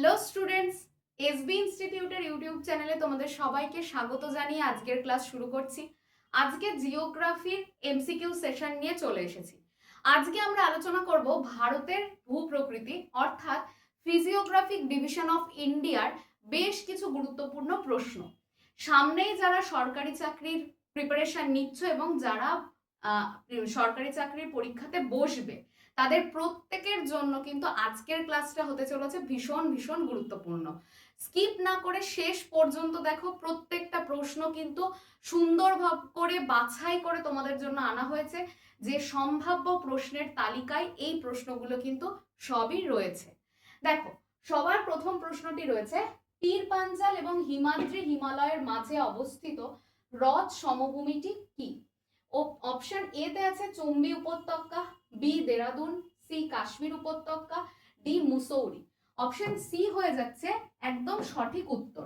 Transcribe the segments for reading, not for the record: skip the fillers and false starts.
Hello students, SB ইনস্টিটিউটের YouTube চ্যানেলে তোমাদের সবাইকে স্বাগত জানিয়ে আজকের ক্লাস শুরু করছি। আজকে জিওগ্রাফির এমসিকিউ সেশন নিয়ে চলে এসেছি। আজকে আমরা আলোচনা করব ভারতের ভূপ্রকৃতি অর্থাৎ ফিজিওগ্রাফিক ডিভিশন অফ ইন্ডিয়ার বেশ কিছু গুরুত্বপূর্ণ প্রশ্ন। সামনেই যারা সরকারি চাকরির প্রিপারেশন নিচ্ছ এবং যারা সরকারি চাকরির পরীক্ষাতে বসবে তাদের প্রত্যেকের জন্য কিন্তু আজকের ক্লাসটা হতে চলেছে ভীষণ ভীষণ গুরুত্বপূর্ণ। স্কিপ না করে শেষ পর্যন্ত দেখো, প্রত্যেকটা প্রশ্ন কিন্তু সুন্দরভাবে করে বাছাই করে তোমাদের জন্য আনা হয়েছে। যে সম্ভাব্য প্রশ্নের তালিকায় এই প্রশ্নগুলো কিন্তু সবই রয়েছে। দেখো, সবার প্রথম প্রশ্নটি রয়েছে, পীর পাঞ্জাল এবং হিমাদ্রি হিমালয়ের মাঝে অবস্থিত হ্রদ সমভূমিটি কি? অপশন এ তে আছে চম্বি উপত্যকা, বি দেরাদুন, সি কাশ্মীর উপত্যকা, ডি মুসৌরি। অপশন সি হয়ে যাচ্ছে একদম সঠিক উত্তর।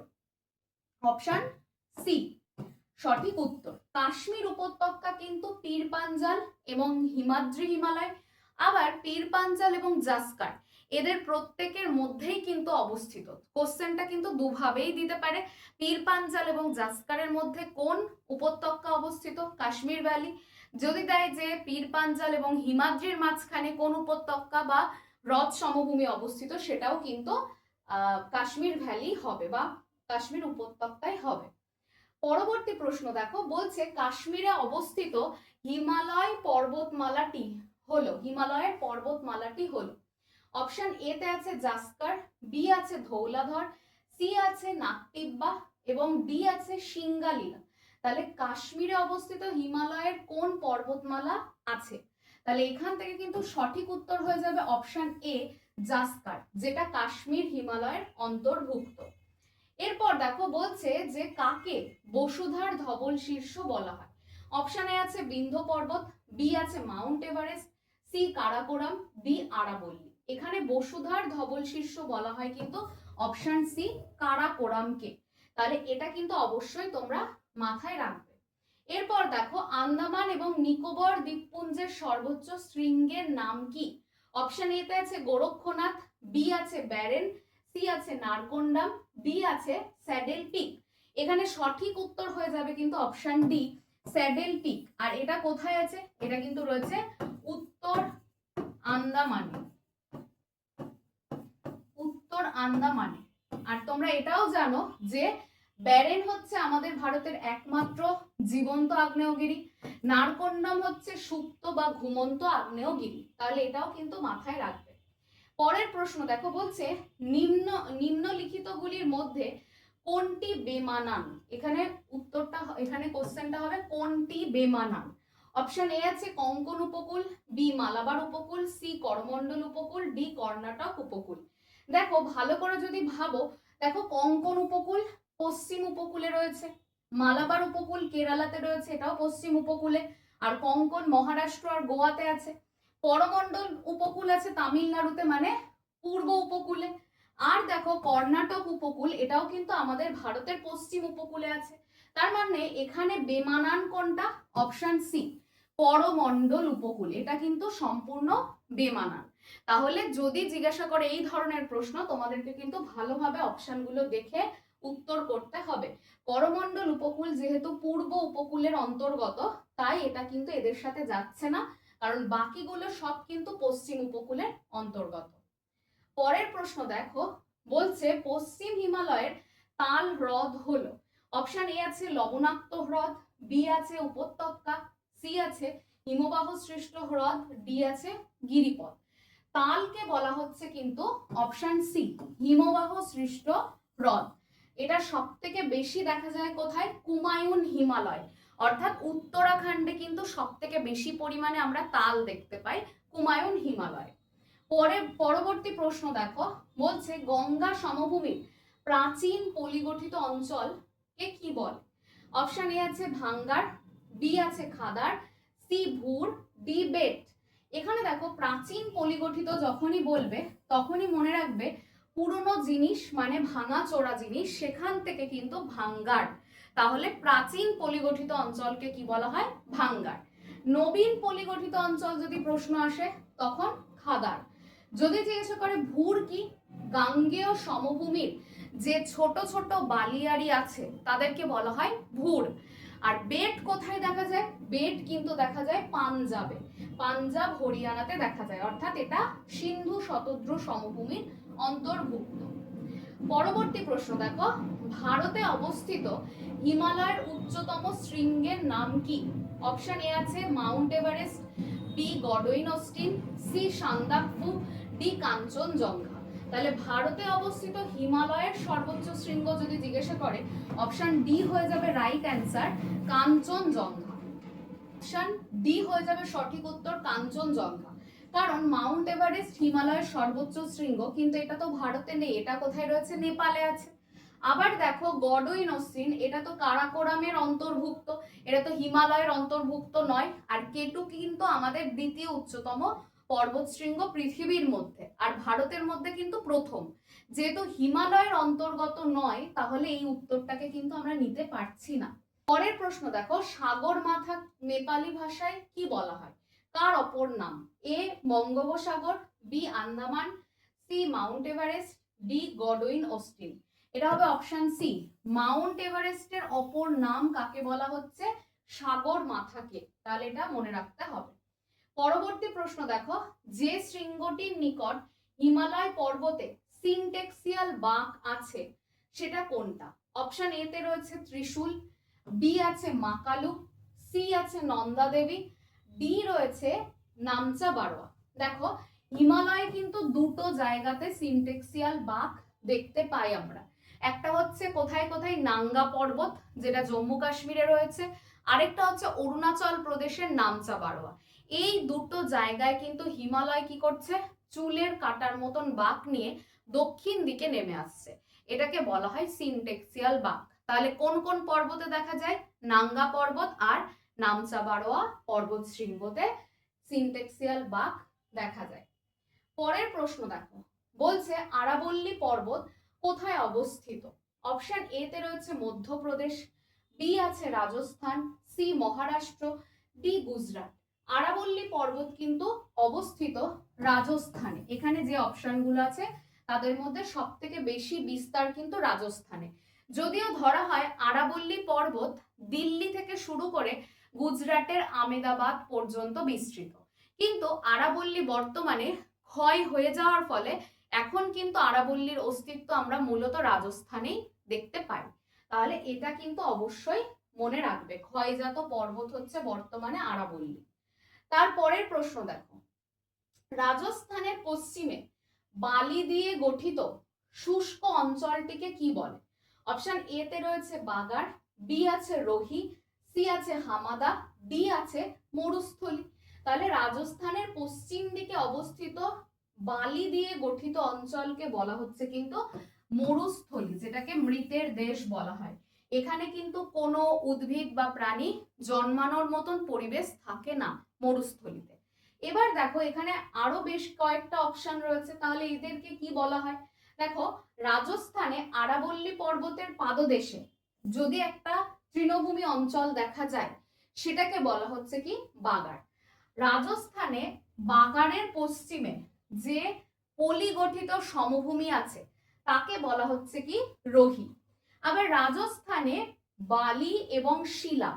অপশন সি সঠিক উত্তর। কাশ্মীর উপত্যকা কিন্তু পীর পাঞ্জাল এবং হিমাদ্রি হিমালয়, আবার পীর পাঞ্জাল এবং জাসকার এদের প্রত্যেকের মধ্যেই কিন্তু অবস্থিত। কোশ্চেনটা কিন্তু দুভাবেই দিতে পারে। পীর পাঞ্জাল এবং জাসকারের মধ্যে কোন উপত্যকা অবস্থিত? কাশ্মীর ভ্যালি। যদি দেয় যে পীর পাঞ্জাল এবং হিমাদ্রির মাঝখানে কোন উপত্যকা বা হ্রদ সমভূমি অবস্থিত, সেটাও কিন্তু কাশ্মীর ভ্যালি হবে বা কাশ্মীর উপত্যকায় হবে। পরবর্তী প্রশ্ন দেখো, বলছে কাশ্মীরে অবস্থিত হিমালয় পর্বতমালাটি হলো, হিমালয়ের পর্বতমালাটি হলো। অপশন এ তে আছে জাসকার, বি আছে ধৌলাধর, সি আছে নাকটিব্বা এবং ডি আছে সিঙ্গালীলা। তাহলে কাশ্মীরে অবস্থিত হিমালয়ের কোন পর্বতমালা আছে? তাহলে এখান থেকে কিন্তু সঠিক উত্তর হয়ে যাবে অপশন এ জাসকার, যেটা কাশ্মীর হিমালয়ের অন্তর্ভুক্ত। এরপর দেখো, বলছে যে কাকে বসুধার ধবল শীর্ষ বলা হয়? অপশন এ আছে বিন্ধ্য পর্বত, বি আছে mount Everest, C Karakoram, D আরাবল্লী। এখানে বসুধার ধবল শীর্ষ বলা হয় কিন্তু অপশন সি কারাকোরামকে। তাহলে এটা কিন্তু অবশ্যই তোমরা মাথায় রাখবে। এরপর দেখো, আন্দামান এবং নিকোবর দ্বীপপুঞ্জের সর্বোচ্চ শৃঙ্গের নাম কি? অপশন এ তে আছে গোরক্ষনাথ, বি আছে ব্যারেন, সি আছে নারকোন্ডাম, ডি আছে স্যাডেল পিক। এখানে সঠিক উত্তর হয়ে যাবে কিন্তু অপশন ডি স্যাডেল পিক। আর এটা কোথায় আছে? এটা কিন্তু রয়েছে উত্তর আন্দামানে, উত্তর আন্দামানে। আর তোমরা এটাও জানো যে ব্যারেন হচ্ছে আমাদের ভারতের একমাত্র জীবন্ত আগ্নেয়গিরি, নারকোন্ডাম হচ্ছে সুপ্ত বা ঘুমন্ত আগ্নেয়গিরি। তাহলে এটাও কিন্তু মাথায় রাখবে। পরের প্রশ্ন দেখো, বলছে নিম্নলিখিতগুলির মধ্যে কোনটি বেমানান? এখানে উত্তরটা, এখানে কোশ্চেনটা হবে কোনটি বেমানান। অপশন এ আছে কোঙ্কণ উপকূল, বি মালাবার উপকূল, সি করমণ্ডল উপকূল, ডি কর্ণাটক উপকূল। দেখো ভালো করে যদি ভাবো, দেখো কোঙ্কণ উপকূল পশ্চিম উপকূলে রয়েছে, মালাবার উপকূল কেরালাতে রয়েছে, এটাও পশ্চিম উপকূলে, আর কোঙ্কণ মহারাষ্ট্র আর গোয়াতে আছে। করমণ্ডল উপকূল আছে তামিলনাড়ুতে, মানে পূর্ব উপকূলে। আর দেখো কর্ণাটক উপকূল, এটাও কিন্তু আমাদের ভারতের পশ্চিম উপকূলে আছে। তার মানে এখানে বেমানান কোনটা? অপশন সি করমণ্ডল উপকূল, এটা কিন্তু সম্পূর্ণ বেমানান। তাহলে যদি জিজ্ঞাসা করে এই ধরনের প্রশ্ন, তোমাদেরকে কিন্তু ভালোভাবে অপশনগুলো দেখে উত্তর করতে হবে। করমণ্ডল উপকূল যেহেতু পূর্ব উপকূলের অন্তর্গত, তাই এটা কিন্তু এদের সাথে যাচ্ছে না, কারণ বাকিগুলো সব কিন্তু পশ্চিম উপকূলের অন্তর্গত। পরের প্রশ্ন দেখো, বলছে পশ্চিম হিমালয়ের তাল হ্রদ হলো। অপশন এ আছে লবণাক্ত হ্রদ, বি আছে উপত্যকা, সি আছে হিমবাহ সৃষ্ট হ্রদ, ডি আছে গিরিপথ। তালকে বলা হচ্ছে কিন্তু অপশন সি হিমবাহ সৃষ্ট হ্রদ। এটা সব থেকে বেশি দেখা যায় কোথায়? কুমায়ুন হিমালয়, অর্থাৎ উত্তরাখণ্ডে কিন্তু সব থেকে বেশি পরিমাণে আমরা তাল দেখতে পাই কুমায়ুন হিমালয়। পরবর্তী প্রশ্ন দেখো, বলছে গঙ্গা সমভূমির প্রাচীন পলিগঠিত অঞ্চলকে কি বলে? অপশন এ আছে ভাঙ্গার, বি আছে খাদার, সি ভুর, ডি বেট। এখানে দেখো প্রাচীন পলিগঠিত যখনই বলবে তখনই মনে রাখবে পুরনো জিনিস মানে ভাঙা চোরা জিনিস, সেখান থেকে কিন্তু ভাঙ্গার। তাহলে প্রাচীন পলিগঠিত অঞ্চলকে কি বলা হয়? ভাঙ্গার। নবীন পলিগঠিত অঞ্চল যদি প্রশ্ন আসে তখন খাদার। যদি জিজ্ঞাসা করে ভুর কি, গাঙ্গেয় সমভূমির যে ছোট ছোট বালিয়াড়ি আছে তাদেরকে বলা হয় ভুর। আর বেট কোথায় দেখা যায়? বেট কিন্তু দেখা যায় পাঞ্জাবে, পাঞ্জাব হরিয়ানাতে দেখা যায়, অর্থাৎ এটা সিন্ধু শতদ্রু সমভূমির অন্তর্ভুক্ত। পরবর্তী প্রশ্ন দেখো, ভারতে অবস্থিত হিমালয়ের উচ্চতম শৃঙ্গের নাম কি? অপশন এ আছে mount Everest, B Godwin Austen, C Sandakphu, D Kanchenjunga. তাহলে ভারতে অবস্থিত হিমালয়ের সর্বোচ্চ শৃঙ্গ যদি জিজ্ঞাসা করে, অপশন ডি হয়ে যাবে right answer, Kanchenjunga. Option D হয়ে যাবে সঠিক উত্তর, কাঞ্চনজঙ্ঘা। কারণ মাউন্ট এভারেস্ট হিমালয়ের সর্বোচ্চ শৃঙ্গ, কিন্তু এটা তো ভারতে নেই, এটা কোথায় রয়েছে? নেপালে আছে। আবার দেখো গডওয়িন অস্টিন, এটা তো কারাকোরামের অন্তর্ভুক্ত, এটা তো হিমালয়ের অন্তর্ভুক্ত নয়। আর কেটু কিন্তু আমাদের দ্বিতীয় উচ্চতম পর্বত শৃঙ্গ পৃথিবীর মধ্যে, আর ভারতের মধ্যে কিন্তু প্রথম। যেহেতু হিমালয়ের অন্তর্গত নয়, তাহলে এই উত্তরটাকে কিন্তু আমরা নিতে পারছি না। পরের প্রশ্ন দেখো, সাগর মাথা নেপালি ভাষায় কি বলা হয়? কার অপর নাম? A Bangopasagar, B Andaman, C mount Everest, D Godwin Austen. এটা হবে অপশন সি, মাউন্ট এভারেস্টের অপর নাম কাকে বলা হচ্ছে? সাগর মাথাকে। তাহলে এটা মনে রাখতে হবে। পরবর্তী প্রশ্ন দেখো, যে শৃঙ্গটির নিকট হিমালয় পর্বতে সিনটেক্সিয়াল বাঁক আছে সেটা কোনটা? অপশন এ তে রয়েছে ত্রিশূল, বি আছে মাকালু, সি আছে নন্দা দেবী, ডি রয়েছে নামচা বারোয়া। দেখো হিমালয়ে কিন্তু দুটো জায়গাতে সিনটেক্সিয়াল বাঁক দেখতে পাই আমরা। একটা হচ্ছে কোথায় কোথায় নাঙ্গা পর্বত, যেটা জম্মু কাশ্মীরে রয়েছে, আরেকটা হচ্ছে অরুণাচল প্রদেশের নামচা বারোয়া। এই দুটো জায়গায় কিন্তু হিমালয় কি করছে? চুলের কাটার মতন বাঁক নিয়ে দক্ষিণ দিকে নেমে আসছে, এটাকে বলা হয় সিনটেক্সিয়াল বাঁক। তাহলে কোন কোন পর্বতে দেখা যায়? নাঙ্গা পর্বত আর নামচা বারোয়া পর্বত শৃঙ্গতে সিনটেক্সিয়াল বাঁক দেখা যায়। পরের প্রশ্ন দেখো, বলছে আরাবল্লী পর্বত কোথায় অবস্থিত? অপশন এ তে রয়েছে মধ্যপ্রদেশ, বি আছে রাজস্থান, সি মহারাষ্ট্র, ডি গুজরাট। আরাবল্লী পর্বত কিন্তু অবস্থিত রাজস্থানে। এখানে যে অপশনগুলো আছে তাদের মধ্যে সব থেকে বেশি বিস্তার কিন্তু রাজস্থানে। যদিও ধরা হয় আরাবল্লী পর্বত দিল্লি থেকে শুরু করে গুজরাটের আমেদাবাদ পর্যন্ত বিস্তৃত, কিন্তু আরাবল্লী বর্তমানে ক্ষয় হয়ে যাওয়ার ফলে এখন কিন্তু আরাবল্লীর অস্তিত্ব আমরা মূলত রাজস্থানেই দেখতে পাই। তাহলে এটা কিন্তু অবশ্যই মনে রাখবে, ক্ষয়জাত পর্বত হচ্ছে বর্তমানে আরাবল্লী। তারপরের প্রশ্ন দেখো, রাজস্থানের পশ্চিমে বালি দিয়ে গঠিত শুষ্ক অঞ্চলটিকে কি বলে? অপশন এ তে রয়েছে বাগার, বি আছে রোহি, সি আছে হামাদা, ডি আছে মরুস্থলী। তাহলে রাজস্থানের পশ্চিম দিকে অবস্থিত বালি দিয়ে গঠিত অঞ্চলকে বলা হচ্ছে কিন্তু মরুস্থলী, যেটাকে মৃতের দেশ বলা হয়। এখানে কিন্তু কোনো উদ্ভিদ বা প্রাণী জন্মানোর মতন পরিবেশ থাকে না মরুস্থলীতে। এবার দেখো এখানে আরো বেশ কয়েকটা অপশন রয়েছে, তাহলে এদেরকে কি বলা হয়? দেখো রাজস্থানে আরাবল্লী পর্বতের পাদদেশে যদি একটা তৃণভূমি অঞ্চল দেখা যায় সেটাকে বলা হচ্ছে কি বাগার। রাজস্থানে বাগানের পশ্চিমে যে পলিগঠিত সমভূমি আছে তাকে বলা হচ্ছে কি রোহি। আবার রাজস্থানে বালি এবং শিলা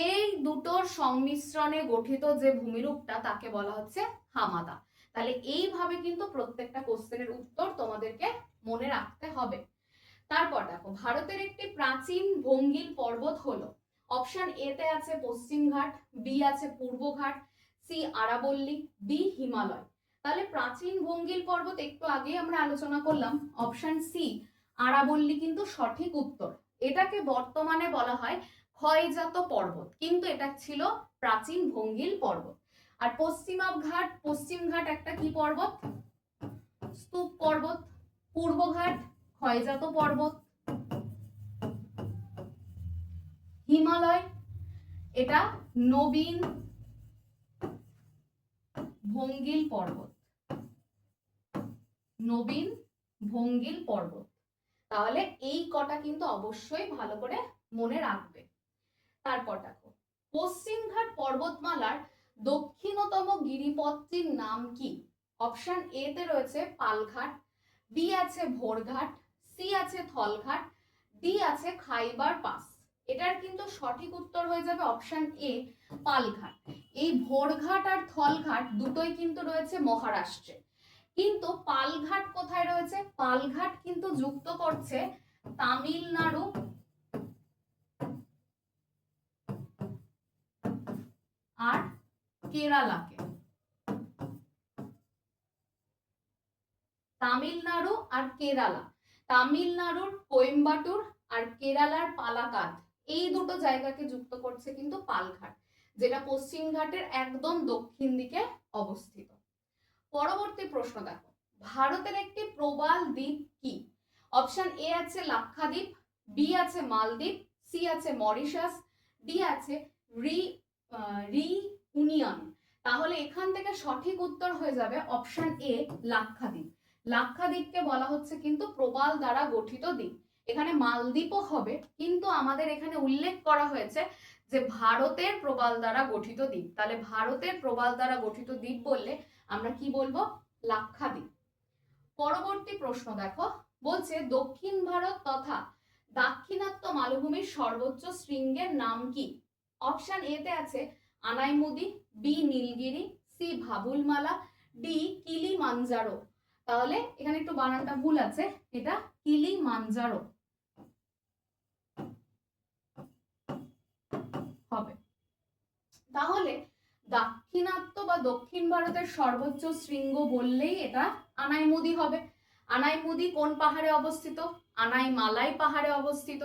এই দুটোর সংমিশ্রণে গঠিত যে ভূমিরূপটা তাকে বলা হচ্ছে হামাদা। তাহলে এইভাবে কিন্তু প্রত্যেকটা কোশ্চেনের উত্তর তোমাদেরকে মনে রাখতে হবে। তারপর দেখো, ভারতের একটি প্রাচীন ভঙ্গিল পর্বত হলো, অপশন এ তে আছে পশ্চিমঘাট, বি আছে পূর্বঘাট, সি আরাবল্লী, ডি হিমালয়। তাহলে প্রাচীন ভঙ্গিল পর্বত একটু আগে আমরা আলোচনা করলাম, অপশন সি আরাবল্লী কিন্তু সঠিক উত্তর। এটাকে বর্তমানে বলা হয় ক্ষয়জাত পর্বত, কিন্তু এটা ছিল প্রাচীন ভঙ্গিল পর্বত। আর পশ্চিমঘাট একটা কি পর্বত? স্তূপ পর্বত। পূর্বঘাট ক্ষয়জাত পর্বত। হিমালয় এটা নবীন ভঙ্গিল পর্বত, নবীন ভঙ্গিল পর্বত। তাহলে এই কটা কিন্তু অবশ্যই ভালো করে মনে রাখবে। তারপর দেখো, পশ্চিমঘাট পর্বতমালার দক্ষিণতম গিরিপথটির নাম কি? অপশন এ তে রয়েছে পালঘাট, বি আছে ভোরঘাট, সি আছে থলঘাট, ডি আছে খাইবার পাস। এটার কিন্তু সঠিক উত্তর হয়ে যাবে অপশন এ পালঘাট। এই ভোরঘাট আর থলঘাট দুটোই কিন্তু রয়েছে মহারাষ্ট্রে, কিন্তু পালঘাট কোথায় রয়েছে? পালঘাট কিন্তু যুক্ত করছে তামিলনাড়ু আর কেরালাকে। তামিলনাড়ু আর কেরালা, তামিলনাড়ুর কোয়েম্বাটুর আর কেরালার পালাকাদ, এই দুটো জায়গাকে যুক্ত করছে কিন্তু পালঘাট, যেটা পশ্চিম ঘাটের একদম দক্ষিণ দিকে অবস্থিত। পরবর্তী প্রশ্ন দেখো, ভারতের একটি প্রবাল দ্বীপ কি? অপশন এ আছে লাক্ষাদ্বীপ, বি আছে মালদ্বীপ, সি আছে মরিশাস, ডি আছে রিউনিয়ন। তাহলে এখান থেকে সঠিক উত্তর হয়ে যাবে অপশন এ লাক্ষাদ্বীপ। লাক্ষাদ্বীপকে বলা হচ্ছে কিন্তু প্রবাল দ্বারা গঠিত দ্বীপ। এখানে মালদ্বীপও হবে, কিন্তু আমাদের এখানে উল্লেখ করা হয়েছে যে ভারতের প্রবাল দ্বারা গঠিত দ্বীপ। তাহলে ভারতের প্রবাল দ্বারা গঠিত দ্বীপ বললে আমরা কি বলবো? লাক্ষাদ্বীপ। পরবর্তী প্রশ্ন দেখো, বলছে দক্ষিণ ভারত তথা দাক্ষিণাত্য মালভূমির সর্বোচ্চ শৃঙ্গের নাম কি? অপশন এ তে আছে Anaimudi, B Nilgiri, C Vavulmala, D Kilimanjaro. তাহলে এখানে একটু বানানটা ভুল আছে, এটা কিলিমানজারো হবে। তাহলে দাক্ষিণাত্য বা দক্ষিণ ভারতের সর্বোচ্চ শৃঙ্গ বললেই এটা আনাইমুদি হবে। আনাইমুদি কোন পাহাড়ে অবস্থিত? আনাইমালাই পাহাড়ে অবস্থিত।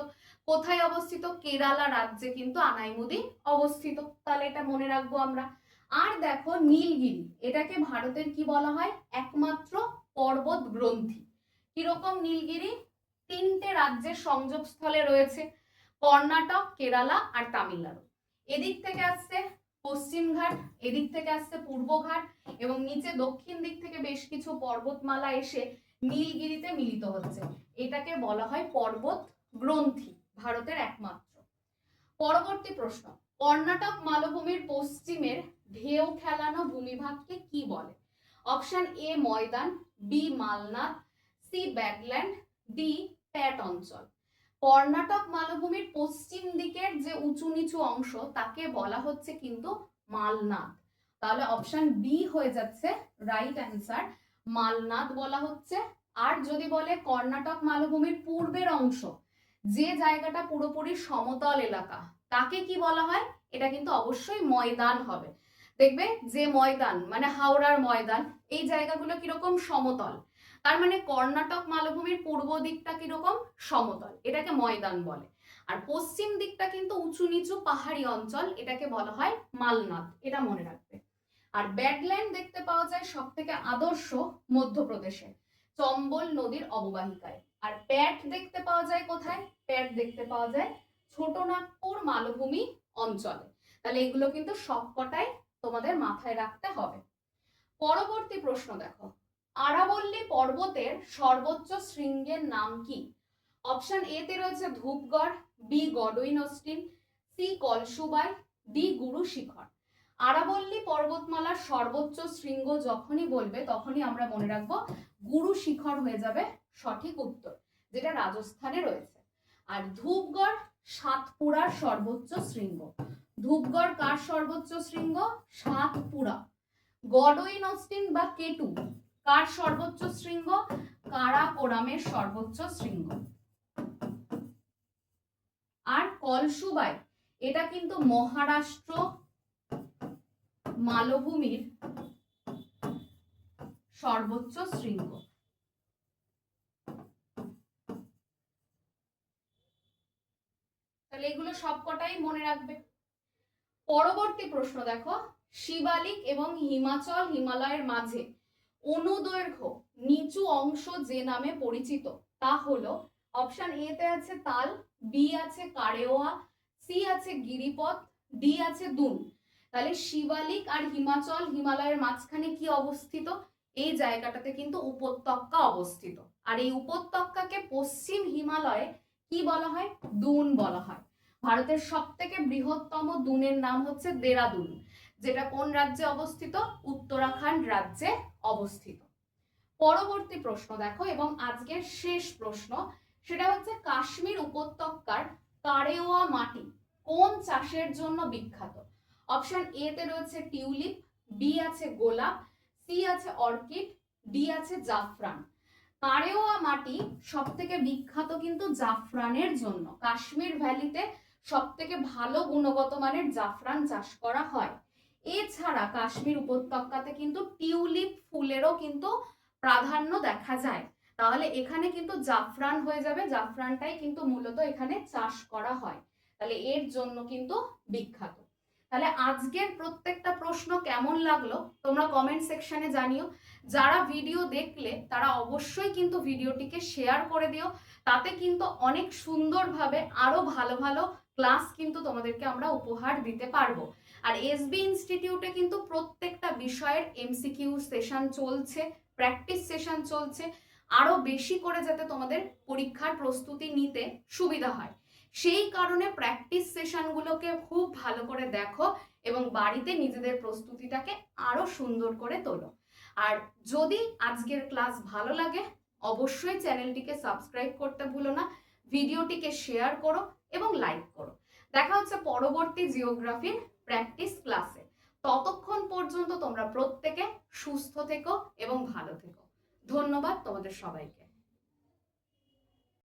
কোথায় অবস্থিত? কেরালা রাজ্যে কিন্তু আনাইমুদি অবস্থিত। তাহলে এটা মনে রাখবো আমরা। আর দেখো নীলগিরি, এটাকে ভারতের কি বলা হয়? একমাত্র পর্বত গ্রন্থি। কিরকম নীলগিরি? তিনটে রাজ্যের সংযোগস্থলে রয়েছে, কর্ণাটক, কেরালা আর তামিলনাড়ু। এদিক থেকে আসছে পশ্চিম ঘাট, এদিক থেকে আসছে পূর্ব ঘাট, এবং নিচে দক্ষিণ দিক থেকে বেশ কিছু পর্বতমালা এসে নীলগিরিতে মিলিত হচ্ছে। এটাকে বলা হয় পর্বত গ্রন্থি, ভারতের একমাত্র। পরবর্তী প্রশ্ন, কর্ণাটক মালভূমির পশ্চিমের ঢেউ খেলানো ভূমিভাগকে কি বলে? Option A Maidan, B Malnad, C badland, D Pat অঞ্চল। কর্ণাটক মালভূমির পশ্চিম দিকের যে উঁচু নিচু অংশ তাকে বলা হচ্ছে কিন্তু মালনাদ। তাহলে অপশন বি হয়ে যাচ্ছে রাইট অ্যান্সার, মালনাদ বলা হচ্ছে। আর যদি বলে কর্ণাটক মালভূমির পূর্বের অংশ, যে জায়গাটা পুরোপুরি সমতল এলাকা, তাকে কি বলা হয়? এটা কিন্তু অবশ্যই ময়দান হবে। দেখবে যে ময়দান মানে হাওড়ার ময়দান, এই জায়গাগুলো কিরকম? সমতল। তার মানে কর্ণাটক মালভূমির পূর্ব দিকটা কিরকম? সমতল, এটাকে ময়দান বলে। আর পশ্চিম দিকটা কিন্তু উঁচু নিচু পাহাড়ি অঞ্চল, এটাকে বলা হয় মালনাদ। এটা মনে রাখবে। আর ব্যাডল্যান্ড দেখতে পাওয়া যায় সব থেকে আদর্শ মধ্যপ্রদেশে চম্বল নদীর অববাহিকায়। আর প্যাট দেখতে পাওয়া যায় কোথায়? প্যাট দেখতে পাওয়া যায় ছোটনাগপুর মালভূমি অঞ্চলে। তাহলে এগুলো কিন্তু সবকটাই তোমাদের মাথায় রাখতে হবে। পরবর্তী প্রশ্ন দেখো, আরাবল্লী পর্বতের সর্বোচ্চ শৃঙ্গের নাম কি? অপশন এ তে রয়েছে Dhupgarh, B Godwin Austen, C Kalsubai, D Guru Shikhar. আরাবল্লী পর্বতমালার সর্বোচ্চ শৃঙ্গ যখনই বলবে তখনই আমরা মনে রাখবো গুরু শিখর হয়ে যাবে সঠিক উত্তর, যেটা রাজস্থানে রয়েছে। আর ধূপগড় সাতপুরার সর্বোচ্চ শৃঙ্গ। ধূপগড় কার সর্বোচ্চ শৃঙ্গ? সাতপুরা। গডউইন অস্টিন বা কেটু কার সর্বোচ্চ শৃঙ্গ? কারাকোরামের সর্বোচ্চ শৃঙ্গ। আর কলসুবাই, এটা কিন্তু মহারাষ্ট্র মালভূমির সর্বোচ্চ শৃঙ্গ। তাহলে এগুলো সবকটাই মনে রাখবে। পরবর্তী প্রশ্ন দেখো, শিবালিক এবং হিমাচল হিমালয়ের মাঝে অনুদৈর্ঘ্য নিচু অংশ যে নামে পরিচিত তা হলো? অপশন এ তে আছে তাল, বি আছে কারেওয়া, সি আছে গিরিপথ, ডি আছে দুন। তাহলে শিবালিক আর হিমাচল হিমালয়ের মাঝখানে কি অবস্থিত? এই জায়গাটাতে কিন্তু উপত্যকা অবস্থিত। আর এই উপত্যকাকে পশ্চিম হিমালয়ে কি বলা হয়? দুন বলা হয়। ভারতের সব থেকে বৃহত্তম দুনের নাম হচ্ছে দেরাদুন, যেটা কোন রাজ্যে অবস্থিত? উত্তরাখণ্ড রাজ্যে অবস্থিত। পরবর্তী প্রশ্ন দেখো, এবং আজকের শেষ প্রশ্ন, সেটা হচ্ছে কাশ্মীর উপত্যকার কারেওয়া মাটি কোন চাষের জন্য বিখ্যাত? অপশন এ তে রয়েছে টিউলিপ, বি আছে গোলাপ, সি আছে অর্কিড, ডি আছে জাফরান। কারেওয়া মাটি সব থেকে বিখ্যাত কিন্তু জাফরানের জন্য। কাশ্মীর ভ্যালিতে সব থেকে ভালো গুণগত মানের জাফরান চাষ করা হয়। এছাড়া কাশ্মীর উপত্যকাতে কিন্তু টিউলিপ ফুলেরও কিন্তু প্রাধান্য দেখা যায়। তাহলে এখানে কিন্তু জাফরান হয়ে যাবে, জাফরানটাই কিন্তু মূলত এখানে চাষ করা হয়। তাহলে এর জন্য কিন্তু বিখ্যাত। তাহলে আজকের প্রত্যেকটা প্রশ্ন কেমন লাগলো তোমরা কমেন্ট সেকশনে জানিও। যারা ভিডিও দেখলে তারা অবশ্যই কিন্তু ভিডিওটিকে শেয়ার করে দিও, তাতে কিন্তু অনেক সুন্দরভাবে আরো ভালো ভালো ক্লাস কিন্তু তোমাদেরকে আমরা উপহার দিতে পারবো। আর এসবি ইনস্টিটিউটে কিন্তু প্রত্যেকটা বিষয়ের এমসিকিউ সেশন চলছে, প্র্যাকটিস সেশন চলছে, আরো বেশি করে যাতে তোমাদের পরীক্ষার প্রস্তুতি নিতে সুবিধা হয় সেই কারণে প্র্যাকটিস সেশনগুলোকে খুব ভালো করে দেখো এবং বাড়িতে নিজেদের প্রস্তুতিটাকে আরো সুন্দর করে তোলো। আর যদি আজকের ক্লাস ভালো লাগে অবশ্যই চ্যানেলটিকে সাবস্ক্রাইব করতে ভুলো না, ভিডিওটিকে শেয়ার করো এবং লাইক করো। দেখা হচ্ছে পরবর্তী জিওগ্রাফির প্র্যাকটিস ক্লাসে। ততক্ষণ পর্যন্ত তোমরা প্রত্যেকে সুস্থ থেকো এবং ভালো থেকো। ধন্যবাদ তোমাদের সবাইকে।